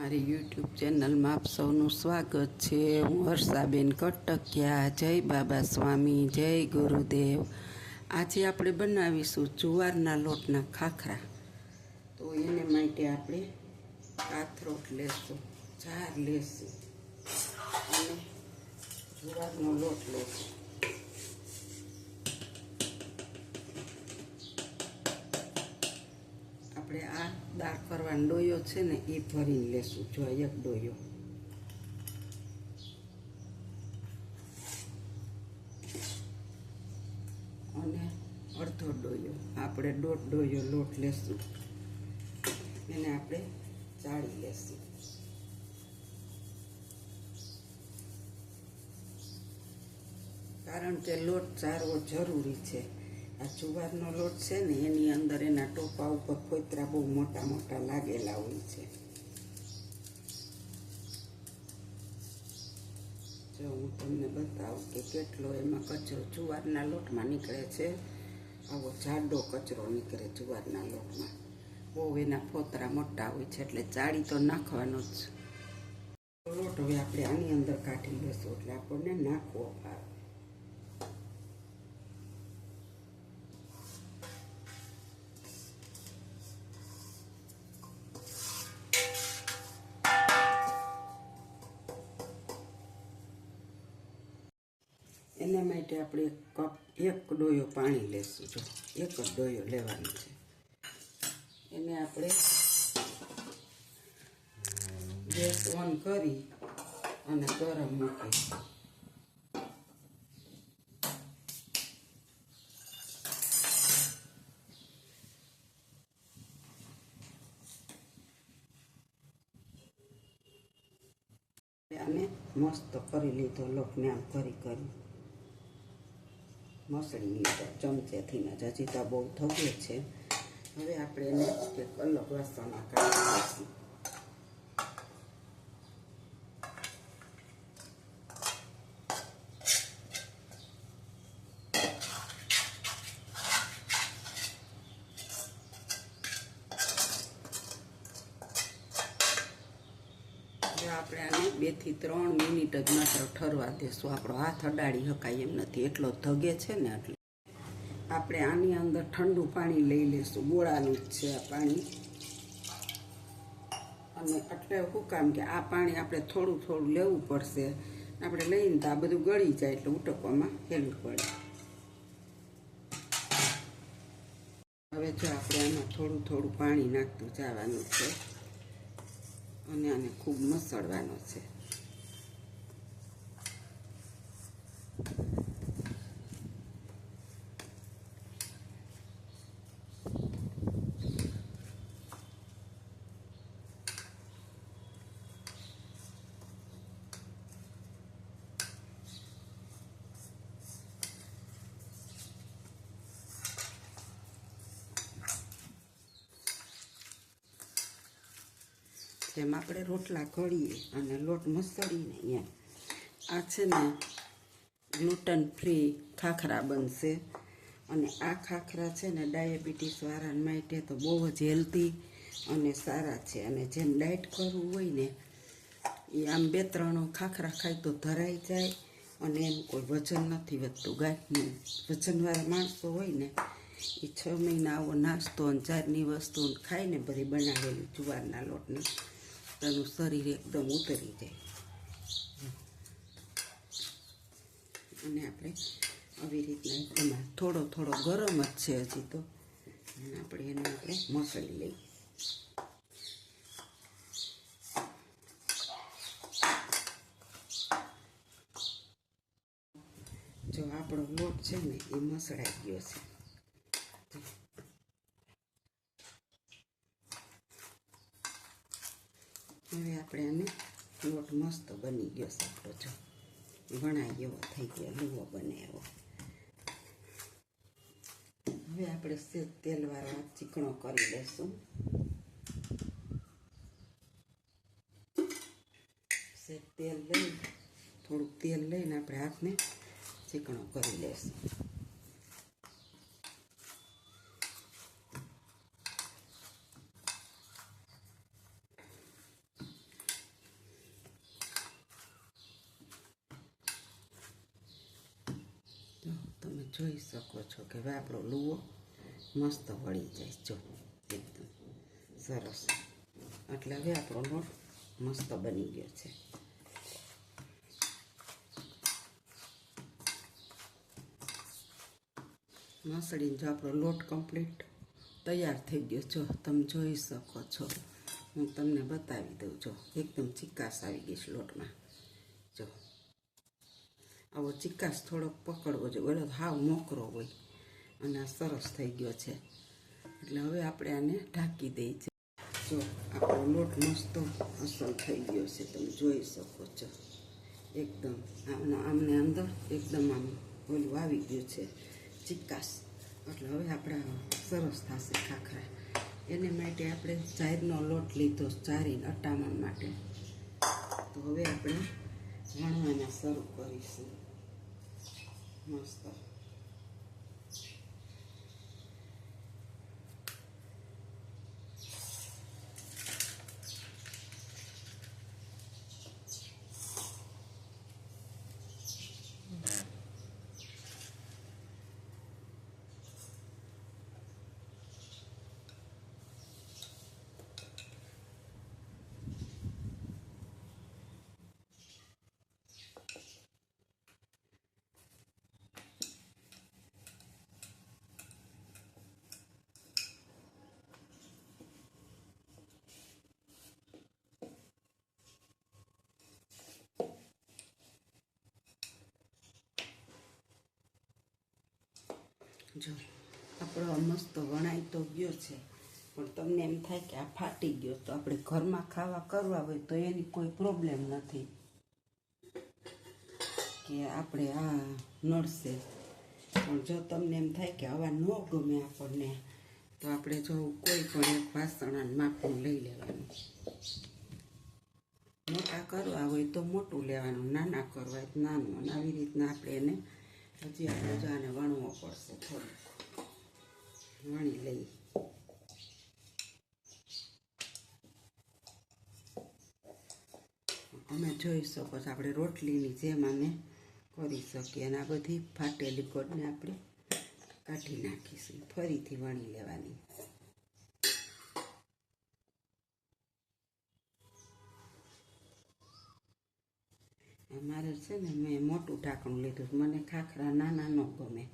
મારી યુટ્યુબ ચેનલમાં આપ સૌનું સ્વાગત છે। હું વર્ષાબેન કટકિયા। જય બાબા સ્વામી, જય ગુરુદેવ। આજે આપણે બનાવીશું જુવારના લોટના ખાખરા। તો એને માટે આપણે કાથરોટ લેશું, જાર લેશું અને જુવારનો લોટ લેશું। આપણે આ દાળ કરવાનો ડોયો છે ને એ ભરીને લેશું। જો એક ડોયો અને અડધો ડોયો, આપણે 1.5 ડોયો લોટ લેશું। એને આપણે ચાળી લેશું। કારણ કે લોટ ચાળવો જરૂરી છે। આ જુવારનો લોટ છે ને એની અંદર એના ટોપા ઉપર ફોતરા બહુ મોટા મોટા લાગેલા હોય છે। જો હું તમને બતાવું કે કેટલો એમાં કચરો જુવારના લોટમાં નીકળે છે। આવો જાડો કચરો નીકળે જુવારના લોટમાં, બહુ એના ફોતરા મોટા હોય છે, એટલે ચાળી તો નાખવાનો જ લોટ। હવે આપણે આની અંદર કાઢી લેશું એટલે આપણને નાખવો ભાવે। એના માટે આપણે એક ડોયો પાણી લેશું। જો એક જ ડોયો લેવાનો છે। એને આપણે ગેસ ઓન કરી અને ગરમ મૂકીશું। આને મસ્ત કરી લીધો લોટને, આમ કરી મસળી લીધો ચમચેથી ને, હજી તો બહુ થગે છે। હવે આપણે એને એક અલગ વાસણમાં કાઢી લઈશું। આપણે આને 2 થી 3 મિનિટ જ માત્ર ઠરવા દેશું। આપણો હાથ અડાડી શકાય એમ નથી, એટલો ધગે છે ને। એટલે આપણે આની અંદર ઠંડુ પાણી લઈ લેશું। ગોળાનું જ છે આ પાણી, અને એટલે શું કામ કે આ પાણી આપણે થોડું થોડું લેવું પડશે। આપણે લઈને તો આ બધું ગળી જાય એટલે ઉટકવામાં હેલું પડે। હવે જો આપણે આમાં થોડું થોડું પાણી નાખતું જવાનું છે અને આને ખૂબ મસળવાનો છે। જેમ આપણે રોટલા ઘડીએ અને લોટ મસળીને એમ આ છે ને ગ્લુટન ફ્રી ખાખરા બનશે। અને આ ખાખરા છે ને ડાયાબિટીસ વાળા માટે તો બહુ જ હેલ્ધી અને સારા છે। અને જેમ ડાયટ કરવું હોય ને એ આમ 2-3 ખાખરા ખાય તો ધરાઈ જાય અને એનું કોઈ વજન નથી વધતું। ગાંઠનું વજનવાળા માણસો હોય ને એ 6 મહિના આવો નાસ્તો અને ચારની વસ્તુ ખાઈને બધી બનાવેલી જુવારના લોટની, એનું શરીર એકદમ ઉતરી જાય। અને આપણે આવી રીતના એમાં થોડો થોડો ગરમ જ છે હજી તો, આપણે એને આપણે મસળી લઈએ। જો આપણો લોટ છે ને એ મસળાઈ ગયો છે। હવે આપણે આને લોટ મસ્ત બની ગયો છે આપણો, જો વણાઈ એવો થઈ ગયો, લુવો બને એવો। હવે આપણે સેજ તેલવાળો ચીકણો કરી લઈશું। સેજ તેલ લઈ, થોડુંક તેલ લઈને આપણે હાથને ચીકણો કરી લઈશું। જોઈ શકો છો કે હવે આપણો લુવો મસ્ત વળી જાય, જો એકદમ સરસ. એટલે હવે આપણો લોટ મસ્ત બની ગયો છે. મસળીને જો આપણો લોટ કમ્પ્લીટ તૈયાર થઈ ગયો, જો તમે જોઈ શકો છો. હું તમને બતાવી દઉં, જો એકદમ ચિકાસ આવી ગઈ છે લોટમાં. જો આવો ચિકાસ થોડોક પકડવો જોઈએ, ઓલો હાવ મોકરો હોય, અને આ સરસ થઈ ગયો છે. એટલે હવે આપણે આને ઢાંકી દઈએ છીએ. જો આપણો લોટ મસ્ત અસલ થઈ ગયો છે, તમે જોઈ શકો છો. એકદમ આમને અંદર એકદમ આમ ઓલું આવી ગયું છે ચિકાસ. એટલે હવે આપણા સરસ થશે ખાખરા. એને માટે આપણે ચાયનો લોટ લીધો, ચારીને અટામણ માટે. તો હવે આપણે વણવાના શરૂ કરીશું. મસ્ત જો આપણો મસ્ત વણાઈ તો ગયો છે, પણ તમને એમ થાય કે આ ફાટી ગયો, તો આપણે ઘરમાં ખાવા કરવા હોય તો એની કોઈ પ્રોબ્લેમ નથી કે આપણે આ નડશે. પણ જો તમને એમ થાય કે આવા ન ગમે આપણને, તો આપણે જો કોઈ પણ એક વાસણ માપનું લઈ લેવાનું. મોટા કરવા હોય તો મોટું લેવાનું, નાના કરવા હોય તો નાનું. અને આવી રીતના આપણે એને હજી આપણે જો આને વણવો પડશે, થોડુંક વણી લઈ. અમે જોઈ શકો છો આપણે રોટલીની જેમ આને કરી શકીએ. અને આ બધી ફાટેલી ગોળને આપણે કાઢી નાખીશું, ફરીથી વણી લેવાની. મારે છે ને, મેં મોટું ઢાંકણું લીધું, મને ખાખરા નાના ન ગમે.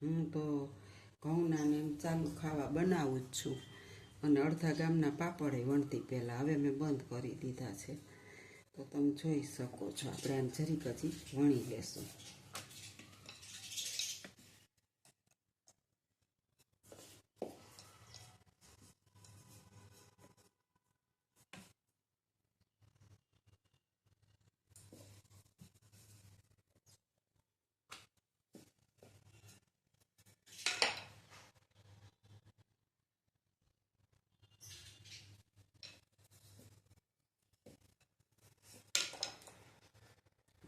હું તો ઘઉંના ને એમ ચાલુ ખાવા બનાવું જ છું, અને અડધા ગામના પાપડે વણતી પહેલાં. હવે મેં બંધ કરી દીધા છે. તો તમે જોઈ શકો છો, આપણે આને જરીક હજી વણી લેશું.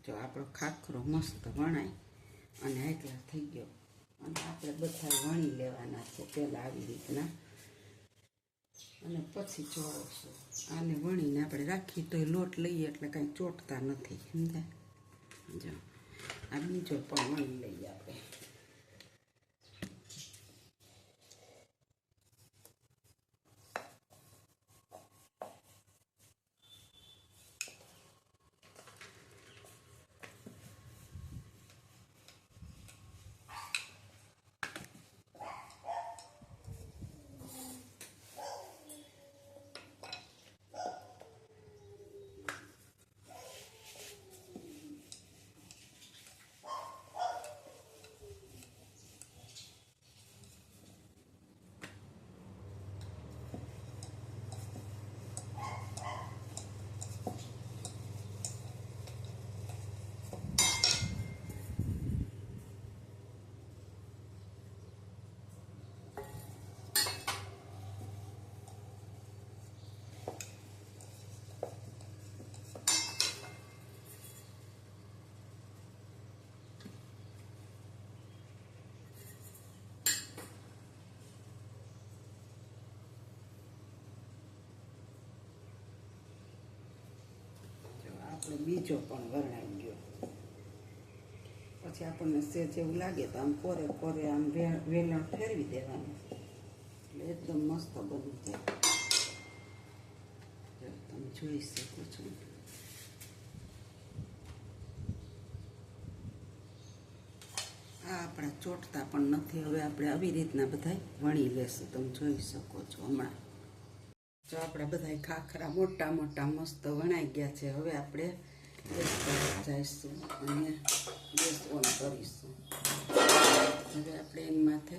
જો આપણો ખાખરો મસ્ત વણાય અને એટલા થઈ ગયો. અને આપણે બધા વણી લેવાના છે પહેલાં આવી રીતના, અને પછી ચોળશું. આને વણીને આપણે રાખીએ તો લોટ લઈએ એટલે કાંઈ ચોટતા નથી, સમજાય. જો આ બીજો પણ વણી લઈએ આપણે. આપણે બીજો પણ વરણાઈ ગયો. પછી આપણને સેજ એવું લાગે તો આમ કોરે કોરે આમ વેલણ ફેરવી દેવાનું એટલે એકદમ મસ્ત બની જાય. તમે જોઈ શકો છો. આ આપણા ચોટતા પણ નથી. હવે આપણે આવી રીતના બધા વણી લેશું. તમે જોઈ શકો છો. હમણાં જો આપણા બધા ખાખરા મોટા મોટા મસ્ત વણાઈ ગયા છે. હવે આપણે ગેસ પર જઈશું અને ગેસ ઓન કરીશું. હવે આપણે એની માથે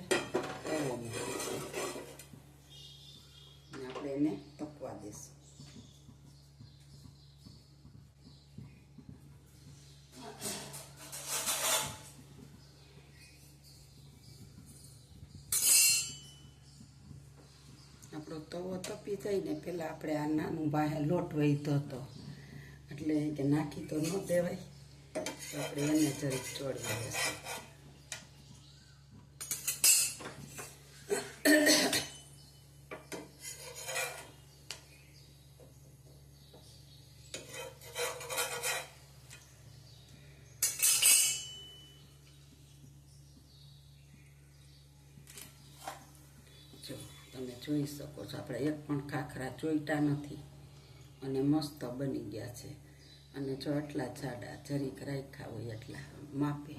તવો મૂકીશું અને આપણે એને તપવા દઈશું. આપણો તવો તપી જાય ને પહેલાં આપણે આ નાનું બહાર લોટ વહીતો હતો એટલે કે નાખી તો ન દેવાય, તો આપણે એને જરીક ચોળી દેશું. જો તમે જોઈ શકો છો આપણે એક પણ ખાખરા ચોઈટા નથી અને મસ્ત બની ગયા છે. અને જો આટલા જાડા જરીક રાખ્યા હોય એટલા માપે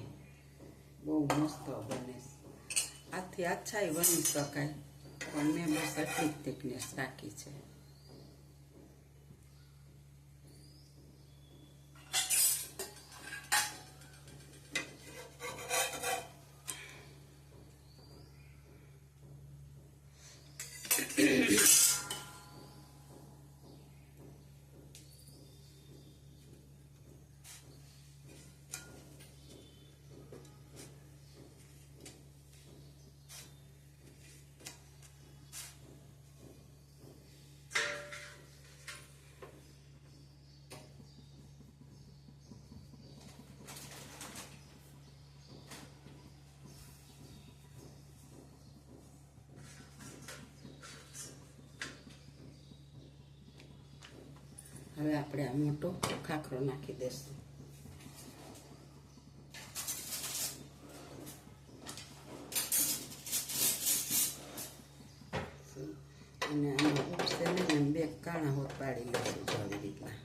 બહુ મસ્ત બને. આથી આછાઈ વણી શકાય પણ મેં બસ એટલી જ થિકનેસ રાખી છે. હવે આપણે આ મોટો ખાખરો નાખી દઈશું. અને આમાં ઉપસે નહીં બે કાણા હોત પાડી લઈશું આવી રીતના.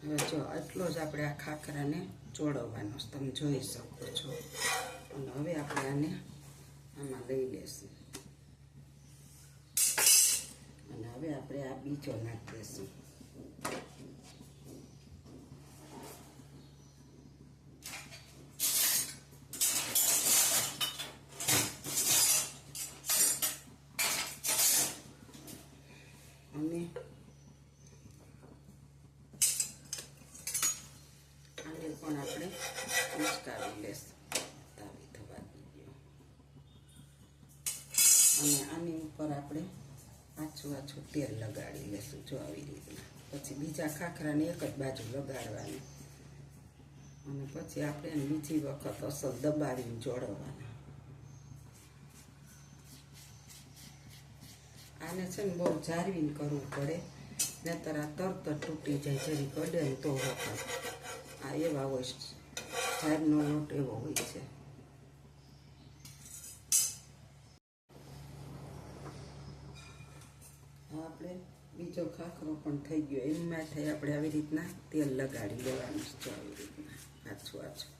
હવે જો આટલો જ આપણે આ ખાખરાને ચોળવવાનો તમે જોઈ શકો છો. અને હવે આપણે આને આમાં લઈ લેશું અને હવે આપણે આ બીજો નાખી દઈશું. અને પણ આપણે ઉચકાવી લેશું. તાવી થવા દીધો અને આની ઉપર આપણે આછું આછું તેલ લગાડી લેશું. જો આવી રીતના પછી બીજા ખાખરાને એક જ બાજુ લગાડવાનું અને પછી આપણે એને બીજી વખત અસલ દબાવીને જોડવાના. આને છે ને બહુ જાળવીને કરવું પડે, નહીંતર આ તરત જ તૂટી જાય. જરી કડે ને તો વખત આ એવા હોય છે, ઝાડનો લોટ એવો હોય છે. આપણે બીજો ખાખરો પણ થઈ ગયો. એમાં થઈ આપણે આવી રીતના તેલ લગાડી દેવાનું છે. આવી રીતના આછું આછું.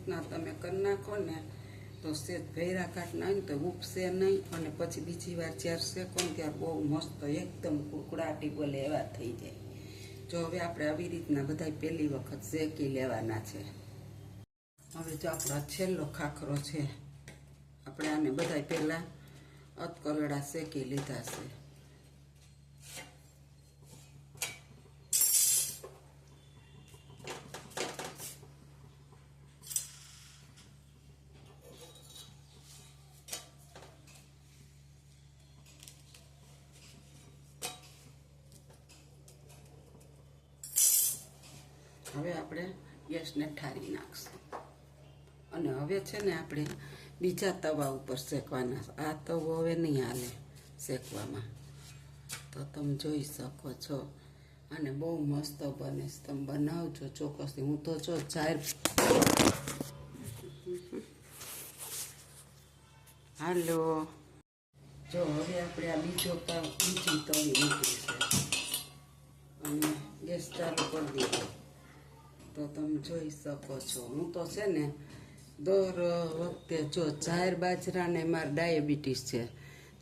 રીતના તમે કરી નાખો ને તો સેજ ભેરા કાઢ નાખે ને તો ઉપસે નહીં, અને પછી બીજી વાર જ્યારે શેકો ને ત્યારે બહુ મસ્ત એકદમ કુકડાટી બોલે એવા થઈ જાય. જો હવે આપણે આવી રીતના બધા પહેલી વખત શેકી લેવાના છે. હવે જો આપણો છેલ્લો ખાખરો છે, આપણે આને બધા પહેલાં અધકલડા શેકી લીધા છે. હવે આપણે ગેસને ઠારી નાખશું, અને હવે છે ને આપણે બીજા તવા ઉપર શેકવાના. આ તવો હવે નહીં હાલે શેકવામાં, તો તમે જોઈ શકો છો. અને બહુ મસ્ત બને છે, તમે બનાવજો ચોક્કસથી. હું તો જો હાલો, જો હવે આપણે આ બીજી તવી મૂકી છે અને ગેસ ચાલુ કરી દીધો, તો તમે જોઈ શકો છો. હું તો છે ને દર વખતે જો જાહેર બાજરાને મારે ડાયાબિટીસ છે,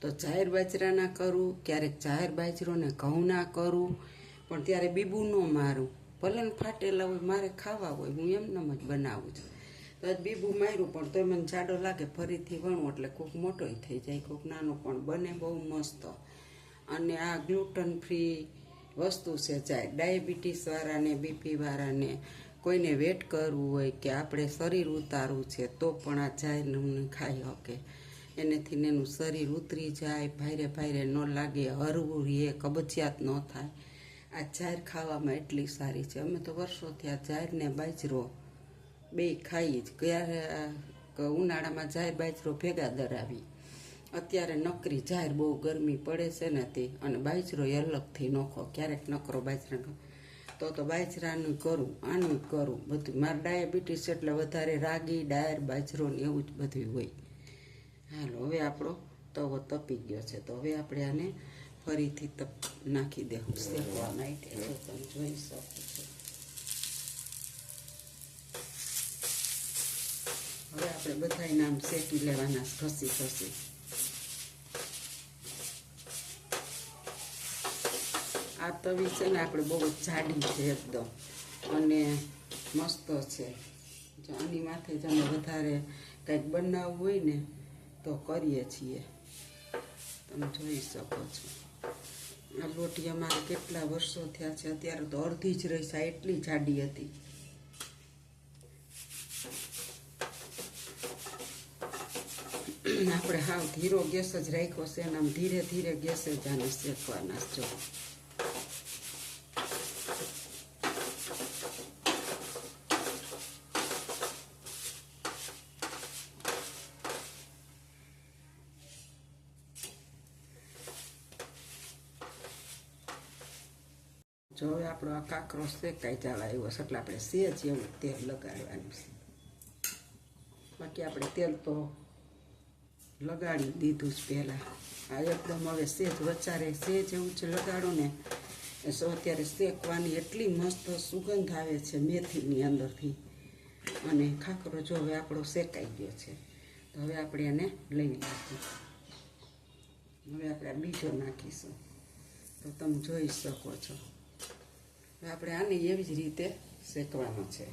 તો જાહેર બાજરાના કરું, ક્યારેક જાહેર બાજરોને ઘઉંના કરું, પણ ત્યારે બીબુ ન મારું. ભલે ને ફાટેલા હોય, મારે ખાવા હોય, હું એમનેમ જ બનાવું છું. તો જ બીબુ માર્યું, પણ તોય મને જાડો લાગે. ફરીથી વણું એટલે કોઈક મોટોય થઈ જાય, કોઈક નાનો પણ બને બહુ મસ્ત. અને આ ગ્લુટન ફ્રી વસ્તુ છે. જાય ડાયાબિટીસવાળાને, બીપીવાળાને, કોઈને વેટ કરવું હોય કે આપણે શરીર ઉતારવું છે, તો પણ આ જાહેરનું ખાઈ શકે. એનેથી એનું શરીર ઉતરી જાય, ભારે ભારે ન લાગે, હરવું રહે, કબજિયાત ન થાય. આ જાહેર ખાવામાં એટલી સારી છે. અમે તો વર્ષોથી આ જાહેરને બાજરો બે ખાઈ જ. ક્યારે ઉનાળામાં જાહેર બાજરો ભેગા દરાવી. અત્યારે નકરી જાહેર બહુ ગરમી પડે છે ને તે, અને બાજરો એ અલગથી નોખો. ક્યારેક નકરો બાજરાનો તો બાજરાનું કરું, આનું કરું બધું. મારે ડાયાબિટીસ એટલે વધારે રાગી, ડાયર, બાજરો ને એવું જ બધું હોય. હાલો, હવે આપણો તવો તપી ગયો છે, તો હવે આપણે આને ફરીથી નાખી દેવું શેકવા માટે. તો તમે જોઈ શકો છો. હવે આપણે બધાય નામ શેકી લેવાના ઘસી ઘસી. આ તવી છે ને આપણે બહુ જ જાડી છે એકદમ, અને મસ્ત છે. જો આની માથે જ અમે વધારે કંઈક બનાવવું હોય ને તો કરીએ છીએ. તમે જોઈ શકો છો. આ લોટી અમારે કેટલા વર્ષો થયા છે, અત્યારે તો અડધી જ રહી છે, એટલી જાડી હતી. આપણે હાવ ધીરો ગેસ જ રાખ્યો છે, અને આમ ધીરે ધીરે ગેસે જ આને શેકવાના. જો જો હવે આપણો આ કાકરો શેકાઈ જવા આવ્યો છે, એટલે આપણે સેજ એવું તેલ લગાડવાનું છે. બાકી આપણે તેલ તો લગાડી દીધું જ પહેલાં. આ એકદમ હવે સેજ વચારે સેજ એવું જ લગાડો ને, અત્યારે શેકવાની એટલી મસ્ત સુગંધ આવે છે મેથીની અંદરથી. અને ખાખરો જો હવે આપણો શેકાઈ ગયો છે, તો હવે આપણે એને લઈ લઈશું. હવે આપણે બીજો નાખીશું, તો તમે જોઈ શકો છો. આપણે આને એવી જ રીતે શેકવાનો છે.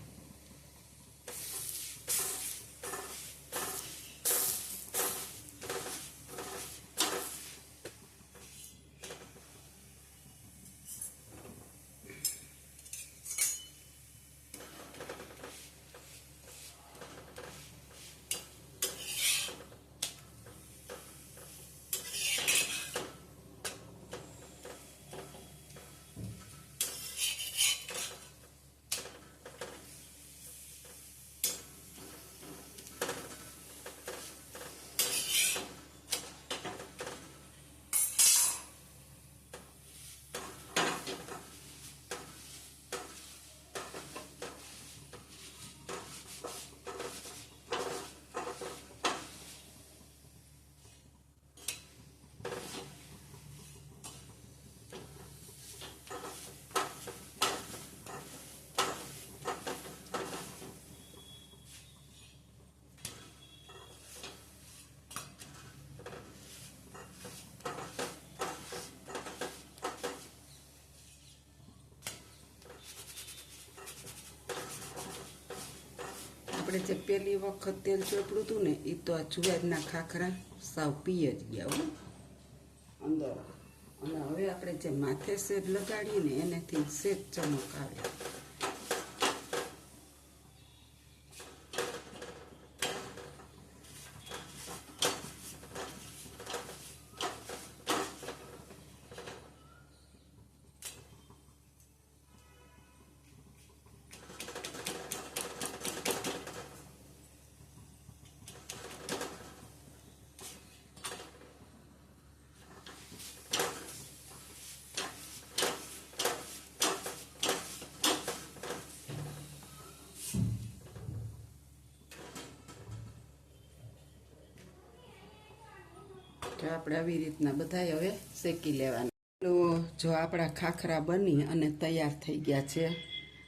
આપણે જે પહેલી વખત તેલ ચોપડું હતું ને એ તો આ જુવારના ખાખરા સાવ પી જ ગયા હો અંદર. અને હવે આપણે જે માથે સેજ લગાડીએ ને એનાથી સેજ ચમક આવે. તો આપણે આવી રીતના બધાય હવે શેકી લેવાના. જો આપણા ખાખરા બની અને તૈયાર થઈ ગયા છે.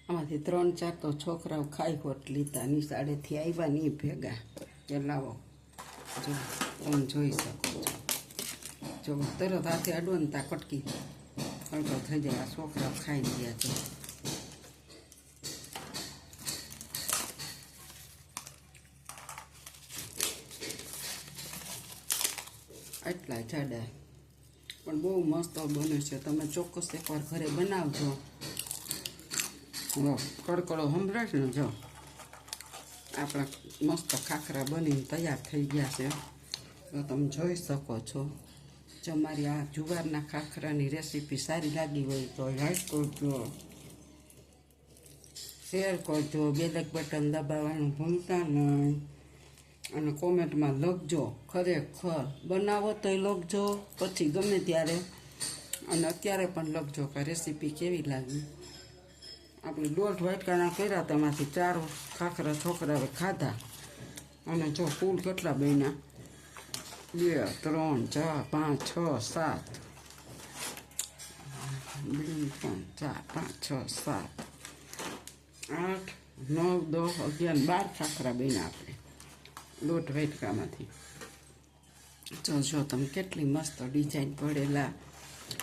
આમાંથી 3-4 તો છોકરાઓ ખાઈ હોત લીધા, નિશાળેથી આવ્યા નહીં ભેગા. કે લાવો જો તમે જોઈ શકો છો. જો તરત હાથે અડવનતા કટકી હળકો થઈ જાય. આ છોકરાઓ ખાઈ ગયા છે. એટલા જાડા પણ બહુ મસ્ત બને છે. તમે ચોક્કસ એકવાર ઘરે બનાવજો. કડકડો સંભળાય ને. જો આપણા મસ્ત ખાખરા બનીને તૈયાર થઈ ગયા છે. તો તમે જોઈ શકો છો. જો મારી આ જુવારના ખાખરાની રેસીપી સારી લાગી હોય તો લાઈક કરજો, શેર કરજો, બેલ બટન દબાવવાનું ભૂલતા નહીં. અને કોમેન્ટમાં લખજો ખરેખર બનાવો તોય લખજો, પછી ગમે ત્યારે અને અત્યારે પણ લખજો કે રેસીપી કેવી લાગી. આપણે 1.5 વાટકાના કર્યા, તેમાંથી 4 ખાખરા છોકરાએ ખાધા. અને જો કુલ કેટલા બન્યા? 2, 3, 4, 5, 6, 7, 8, 9, 10, 11, 12 ખાખરા બન્યા આપણે 1.5 વાટકામાંથી. જો તમે કેટલી મસ્ત ડિઝાઇન પડેલા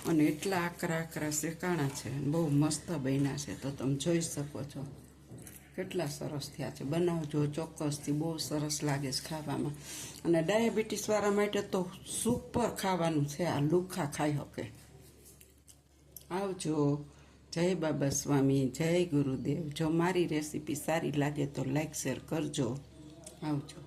અને એટલા આકરા શેકાણા છે. બહુ મસ્ત બન્યા છે. તો તમે જોઈ શકો છો કેટલા સરસ થયા છે. બનાવજો ચોક્કસથી, બહુ સરસ લાગે છે ખાવામાં. અને ડાયાબિટીસવાળા માટે તો સુપર ખાવાનું છે. આ લુખા ખાઈ શકે. આવજો. જય બાબા સ્વામી, જય ગુરુદેવ. જો મારી રેસીપી સારી લાગે તો લાઈક શેર કરજો. આવજો.